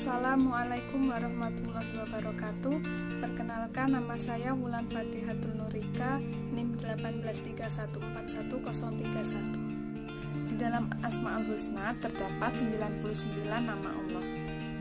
Assalamualaikum warahmatullahi wabarakatuh. Perkenalkan, nama saya Wulan Fatihatul Nurika, NIM 183141031. Di dalam Asmaul Husna terdapat 99 nama Allah.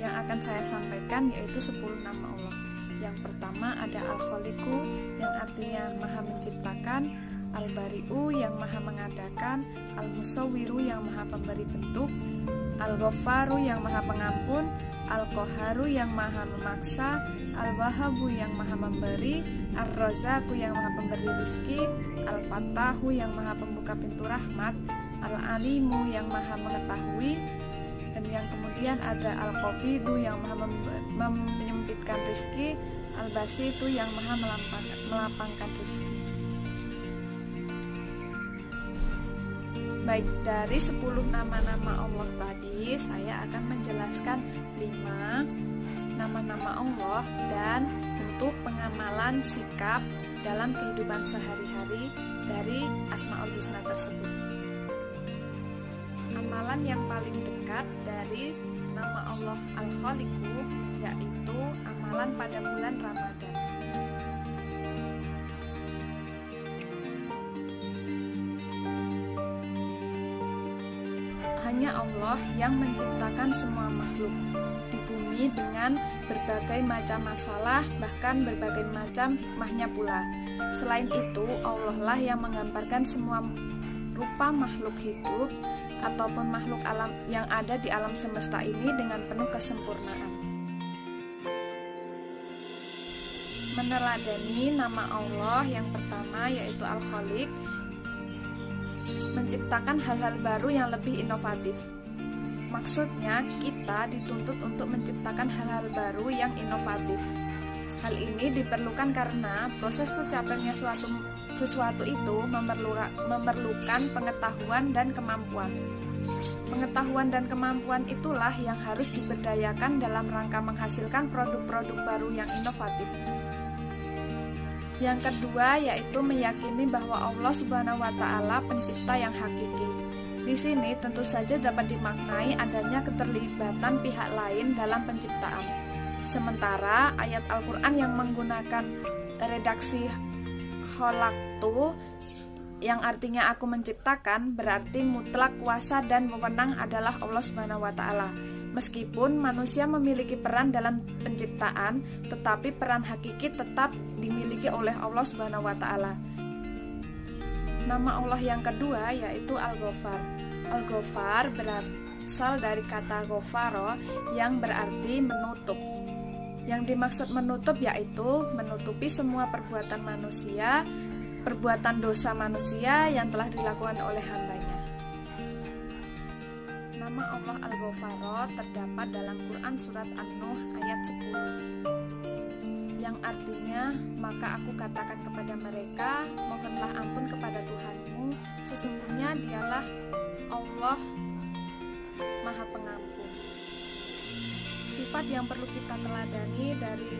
Yang akan saya sampaikan yaitu 10 nama Allah. Yang pertama ada Al-Khaliqu, yang artinya Maha Menciptakan, Al-Bari'u, yang Maha Mengadakan, Al-Musawwiru, yang Maha Pemberi bentuk, Al-Ghaffaru, yang Maha Pengampun, Al-Qaharu, yang Maha Memaksa, Al-Wahhabu, yang Maha Memberi, Ar-Razzaqu, yang Maha Pemberi rezeki, Al-Fattahu, yang Maha Pembuka pintu rahmat, Al-Alimu, yang Maha Mengetahui, dan yang kemudian ada Al-Qabidu, yang Maha menyempitkan rezeki, Al-Basitu, yang Maha melapangkan rezeki. Baik, dari 10 nama-nama Allah tadi, saya akan menjelaskan 5 nama-nama Allah dan bentuk pengamalan sikap dalam kehidupan sehari-hari dari Asmaul Husna tersebut. Amalan yang paling dekat dari nama Allah Al-Khaliqu yaitu amalan pada bulan Ramadan. Hanya Allah yang menciptakan semua makhluk di bumi dengan berbagai macam masalah, bahkan berbagai macam hikmahnya pula. Selain itu, Allah lah yang menggambarkan semua rupa makhluk hidup ataupun makhluk alam yang ada di alam semesta ini dengan penuh kesempurnaan. Meneladani nama Allah yang pertama yaitu Al-Khaliq, menciptakan hal-hal baru yang lebih inovatif. Maksudnya, kita dituntut untuk menciptakan hal-hal baru yang inovatif. Hal ini diperlukan karena proses tercapainya sesuatu itu memerlukan pengetahuan dan kemampuan. Pengetahuan dan kemampuan itulah yang harus diberdayakan dalam rangka menghasilkan produk-produk baru yang inovatif. Yang kedua yaitu meyakini bahwa Allah Subhanahu wa Ta'ala pencipta yang hakiki. Di sini tentu saja dapat dimaknai adanya keterlibatan pihak lain dalam penciptaan. Sementara ayat Al-Quran yang menggunakan redaksi khalaqtu yang artinya aku menciptakan berarti mutlak kuasa dan wewenang adalah Allah Subhanahu wa Ta'ala. Meskipun manusia memiliki peran dalam penciptaan, tetapi peran hakiki tetap dimiliki oleh Allah Subhanahu wa Ta'ala. Nama Allah yang kedua yaitu Al-Ghaffar. Al-Ghaffar berasal dari kata ghafaro yang berarti menutup. Yang dimaksud menutup yaitu menutupi semua perbuatan manusia, perbuatan dosa manusia yang telah dilakukan oleh hambanya. Nama Allah Al-Ghafaro terdapat dalam Quran Surat An-Nuh ayat 10 yang artinya, maka aku katakan kepada mereka, mohonlah ampun kepada Tuhanmu, sesungguhnya dialah Allah Maha Pengampun. Sifat yang perlu kita teladani dari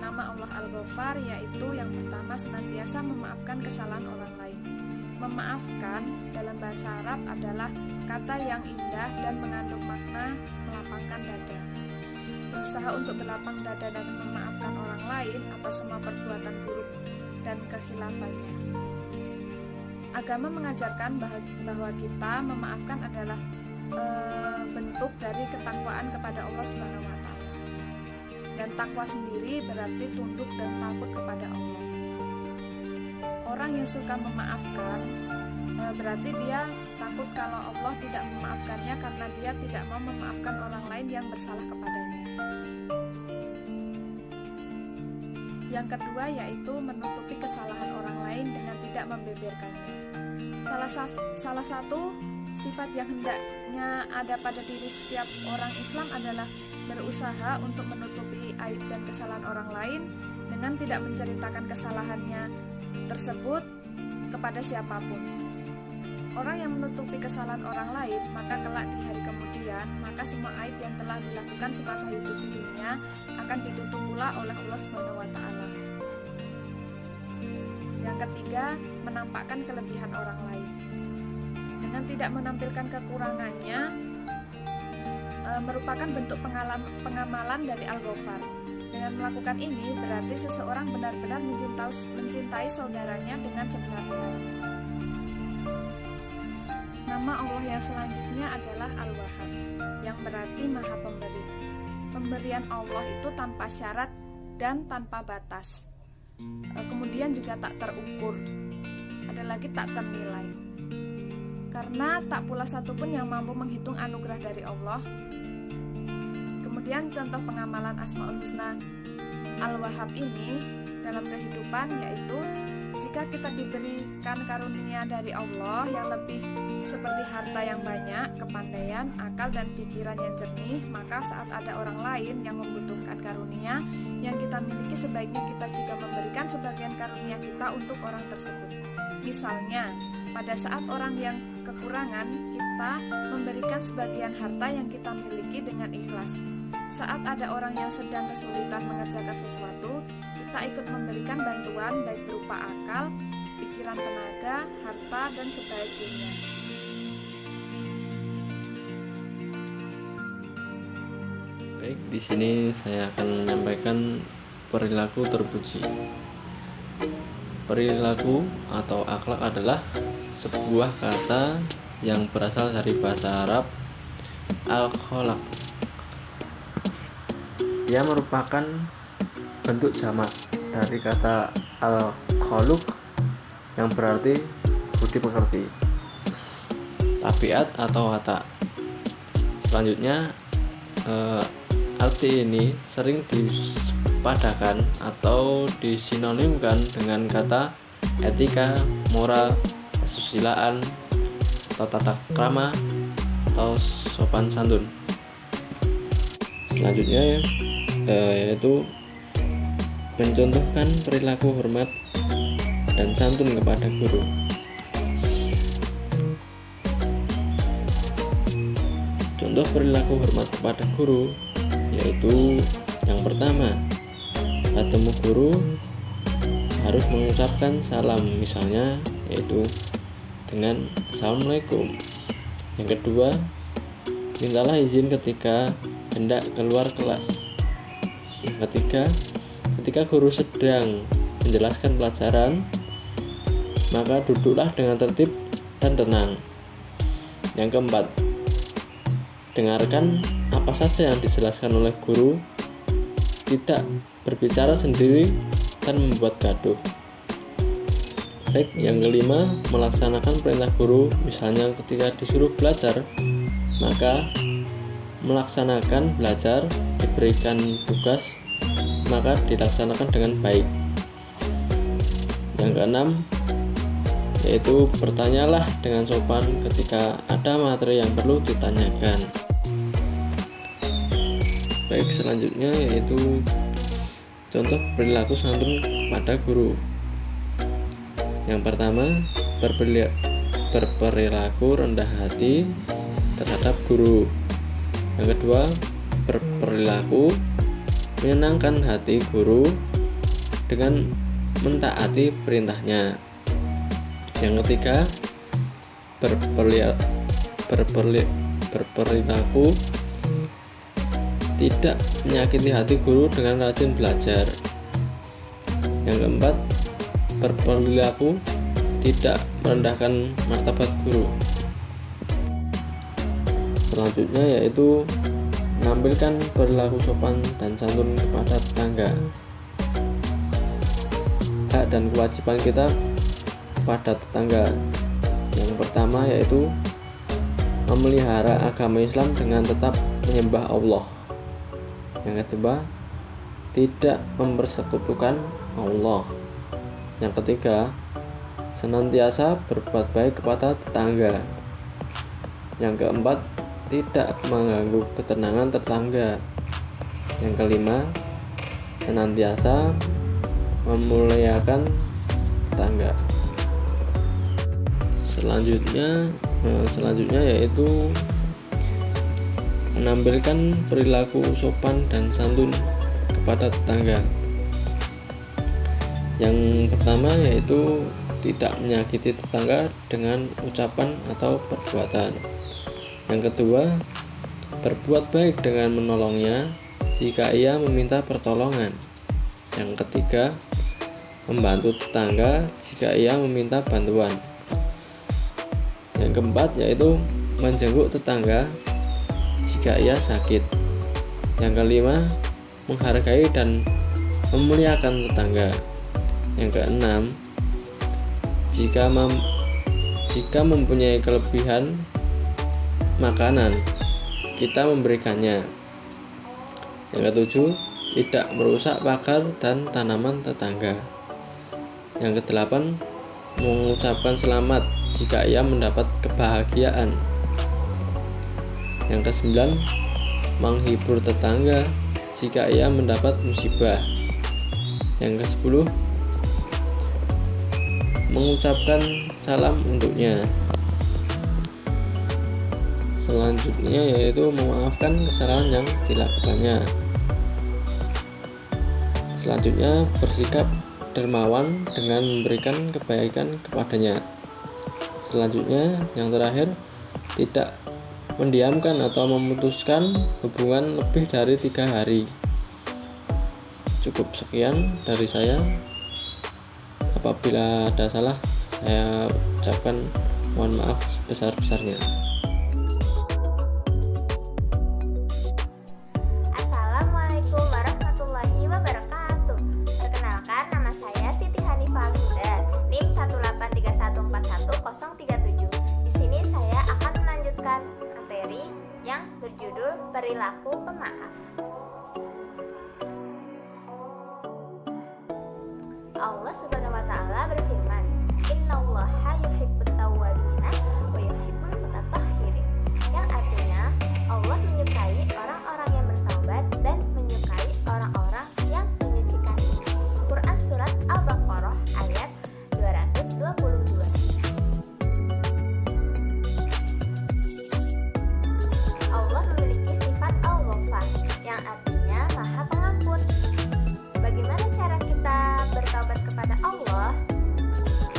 nama Allah Al-Ghaffar yaitu yang pertama senantiasa memaafkan kesalahan orang lain. Memaafkan dalam bahasa Arab adalah kata yang indah dan mengandung makna melapangkan dada. Berusaha untuk berlapang dada dan memaafkan orang lain atas semua perbuatan buruk dan kekhilafannya. Agama mengajarkan bahwa kita memaafkan adalah bentuk dari ketakwaan kepada Allah Subhanahu wa Ta'ala. Dan takwa sendiri berarti tunduk dan takut kepada Allah. Orang yang suka memaafkan berarti dia takut kalau Allah tidak memaafkannya karena dia tidak mau memaafkan orang lain yang bersalah kepadanya. Yang kedua yaitu menutupi kesalahan orang lain dengan tidak membeberkannya. Salah satu sifat yang hendaknya ada pada diri setiap orang Islam adalah berusaha untuk menutupi aib dan kesalahan orang lain dengan tidak menceritakan kesalahannya tersebut kepada siapapun. Orang yang menutupi kesalahan orang lain, maka kelak di hari kemudian, maka semua aib yang telah dilakukan semasa hidup di dunia akan ditutup pula oleh Allah Subhanahu wa Ta'ala. Yang ketiga, menampakkan kelebihan orang lain. Dengan tidak menampilkan kekurangannya, merupakan bentuk pengamalan dari Al-Ghafar. Dengan melakukan ini berarti seseorang benar-benar mencintai saudaranya dengan sebenar-benarnya. Nama Allah yang selanjutnya adalah Al-Wahhab, yang berarti Maha Pemberi. Pemberian Allah itu tanpa syarat dan tanpa batas. Kemudian juga tak terukur. Ada lagi tak ternilai. Karena tak pula satupun yang mampu menghitung anugerah dari Allah. Kemudian contoh pengamalan Asmaul Husna Al-Wahhab ini dalam kehidupan yaitu jika kita diberikan karunia dari Allah yang lebih seperti harta yang banyak, kepandaian, akal dan pikiran yang jernih, maka saat ada orang lain yang membutuhkan karunia yang kita miliki, sebaiknya kita juga memberikan sebagian karunia kita untuk orang tersebut. Misalnya, pada saat orang yang kekurangan, kita memberikan sebagian harta yang kita miliki dengan ikhlas. Saat ada orang yang sedang kesulitan mengerjakan sesuatu, kita ikut memberikan bantuan baik berupa akal, pikiran, tenaga, harta, dan sebagainya. Baik, di sini saya akan menyampaikan perilaku terpuji. Perilaku atau akhlak adalah sebuah kata yang berasal dari bahasa Arab al-kholaq. Dia merupakan bentuk jamak dari kata al-kholuq yang berarti budi pekerti, tabiat atau watak. Selanjutnya arti ini sering dipadakan atau disinonimkan dengan kata etika, moral, kesusilaan, atau tata krama, atau sopan santun. Selanjutnya yaitu mencontohkan perilaku hormat dan santun kepada guru. Contoh perilaku hormat kepada guru yaitu yang pertama, ketemu guru harus mengucapkan salam, misalnya yaitu dengan Assalamualaikum. Yang kedua, mintalah izin ketika hendak keluar kelas. Yang ketiga, ketika guru sedang menjelaskan pelajaran, maka duduklah dengan tertib dan tenang. Yang keempat, dengarkan apa saja yang dijelaskan oleh guru, tidak berbicara sendiri dan membuat gaduh. Baik, yang kelima, melaksanakan perintah guru, misalnya ketika disuruh belajar, maka melaksanakan belajar, diberikan tugas, maka dilaksanakan dengan baik. Yang keenam, yaitu bertanyalah dengan sopan ketika ada materi yang perlu ditanyakan. Baik, selanjutnya yaitu contoh perilaku santun kepada guru. Yang pertama, berperilaku rendah hati terhadap guru. Yang kedua, berperilaku menyenangkan hati guru dengan mentaati perintahnya. Yang ketiga, berperilaku tidak menyakiti hati guru dengan rajin belajar. Yang keempat, berperilaku tidak merendahkan martabat guru. Selanjutnya yaitu menampilkan perilaku sopan dan santun kepada tetangga. Hak dan kewajiban kita kepada tetangga. Yang pertama yaitu memelihara agama Islam dengan tetap menyembah Allah. Yang kedua, tidak mempersekutukan Allah. Yang ketiga, senantiasa berbuat baik kepada tetangga. Yang keempat, tidak mengganggu ketenangan tetangga. Yang kelima, senantiasa memuliakan tetangga. Selanjutnya yaitu menampilkan perilaku sopan dan santun kepada tetangga. Yang pertama yaitu tidak menyakiti tetangga dengan ucapan atau perbuatan. Yang kedua, berbuat baik dengan menolongnya jika ia meminta pertolongan. Yang ketiga, membantu tetangga jika ia meminta bantuan. Yang keempat yaitu menjenguk tetangga jika ia sakit. Yang kelima, menghargai dan memuliakan tetangga. Yang keenam, jika mempunyai kelebihan makanan, kita memberikannya. Yang ketujuh, tidak merusak pagar dan tanaman tetangga. Yang kedelapan, mengucapkan selamat jika ia mendapat kebahagiaan. Yang kesembilan, menghibur tetangga jika ia mendapat musibah. Yang ke-10, mengucapkan salam untuknya. Selanjutnya yaitu memaafkan kesalahan yang dilakukannya. Selanjutnya, bersikap dermawan dengan memberikan kebaikan kepadanya. Selanjutnya, yang terakhir, tidak mendiamkan atau memutuskan hubungan lebih dari 3 hari. Cukup sekian dari saya. Apabila ada salah, saya ucapkan mohon maaf sebesar-besarnya. Assalamualaikum warahmatullahi wabarakatuh. Perkenalkan, nama saya Siti Hanifah Al-Huda, NIM 183141037. Di sini saya akan melanjutkan materi yang berjudul Perilaku Pemaaf. Allah Subhanahu wa taala berfirman, "Innallaha yuhibbut tawwabina wa yuhibbul mutatahhirin." Yang artinya, Allah menyukai orang-orang yang bertaubat dan menyukai orang-orang yang menyucikan diri. Quran surat Al-Baqarah ayat 222. Allah memiliki sifat Al-Ghafar yang artinya Maha Pengampun. Bagaimana cara kita bertaubat kepada Allah?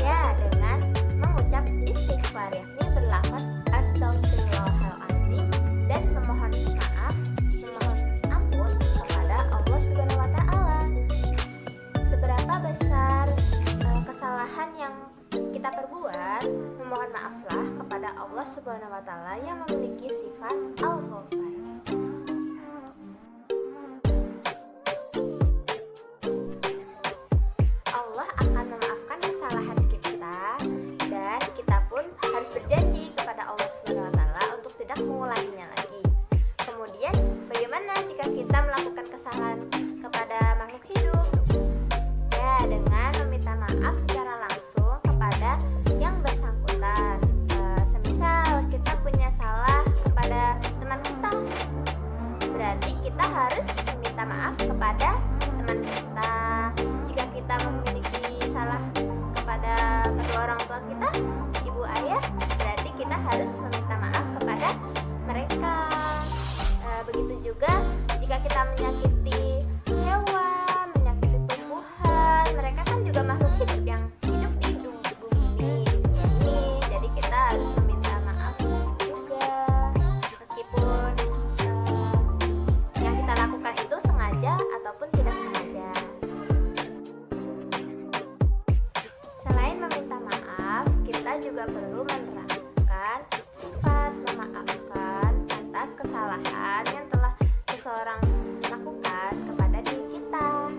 Ya, dengan mengucap istighfar, yakni berlafaz astagfirullahaladzim dan memohon maaf, memohon ampun kepada Allah Subhanahu wa taala. Seberapa besar kesalahan yang kita perbuat, memohon maaflah kepada Allah Subhanahu wa taala yang memiliki sifat Al-Ghafar. Allah akan memaafkan kesalahan kita dan kita pun harus berjanji kepada Allah Subhanahu wa taala untuk tidak mengulanginya lagi. Kemudian, bagaimana jika kita melakukan kesalahan kepada makhluk hidup? Ya, dengan meminta maaf secara langsung kepada yang bersangkutan. Semisal kita punya salah kepada teman kita, berarti kita harus meminta maaf kepada teman kita. Jika kita memiliki salah kepada kedua orang tua kita, ibu ayah, berarti kita harus meminta maaf kepada mereka. Begitu juga jika kita menyakiti hewan, menyakiti tumbuhan, mereka kan juga makhluk hidup yang hidup di bumi ini. Jadi kita harus meminta maaf juga, meskipun yang kita lakukan itu sengaja ataupun tidak sengaja. Selain meminta maaf, kita juga perlu menerapkan sifat memaafkan atas kesalahan yang telah seseorang lakukan kepada diri kita.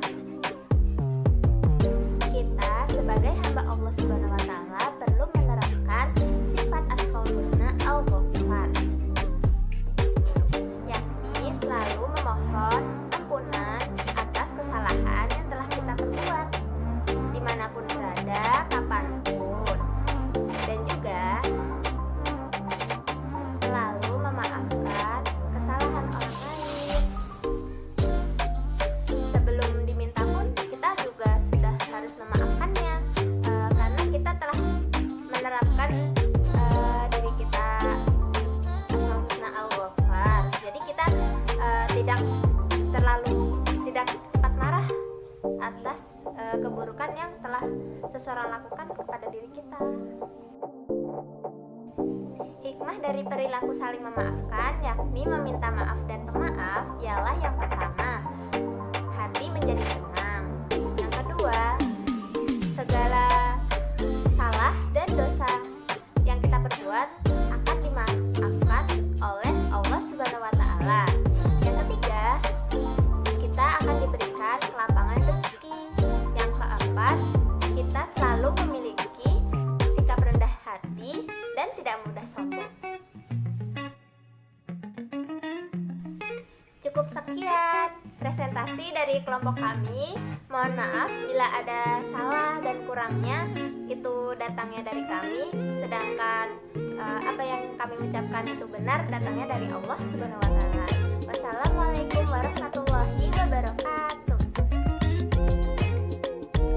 Kita sebagai hamba Allah Subhanahu wa taala perlu menerapkan sifat Asmaul Husna Al-Ghafar, yakni selalu memohon ampunan atas kesalahan yang telah kita perbuat dimanapun berada, kapanpun, dan juga selalu memaafkan kesalahan orang lain. Sebelum diminta pun kita juga sudah harus memaafkannya, karena kita telah menerapkan diri kita Asmaul Husna Al-Ghafar. Jadi kita tidak cepat marah atas keburukan yang telah seseorang lakukan kepada diri kita. Hikmah dari perilaku saling memaafkan, yakni meminta maaf dan pemaaf, ialah yang pertama, hati menjadi tenang. Yang kedua, segala salah dan dosa yang kita perbuat akan dimaafkan oleh Allah Subhanahu wa taala. Yang ketiga, kita akan diberikan kelapangan rezeki. Yang keempat, kita selalu memiliki sikap rendah hati dan tidak mudah sombong. Cukup sekian presentasi dari kelompok kami. Mohon maaf bila ada salah dan kurangnya, itu datangnya dari kami, sedangkan apa yang kami ucapkan itu benar datangnya dari Allah Subhanahu wa taala.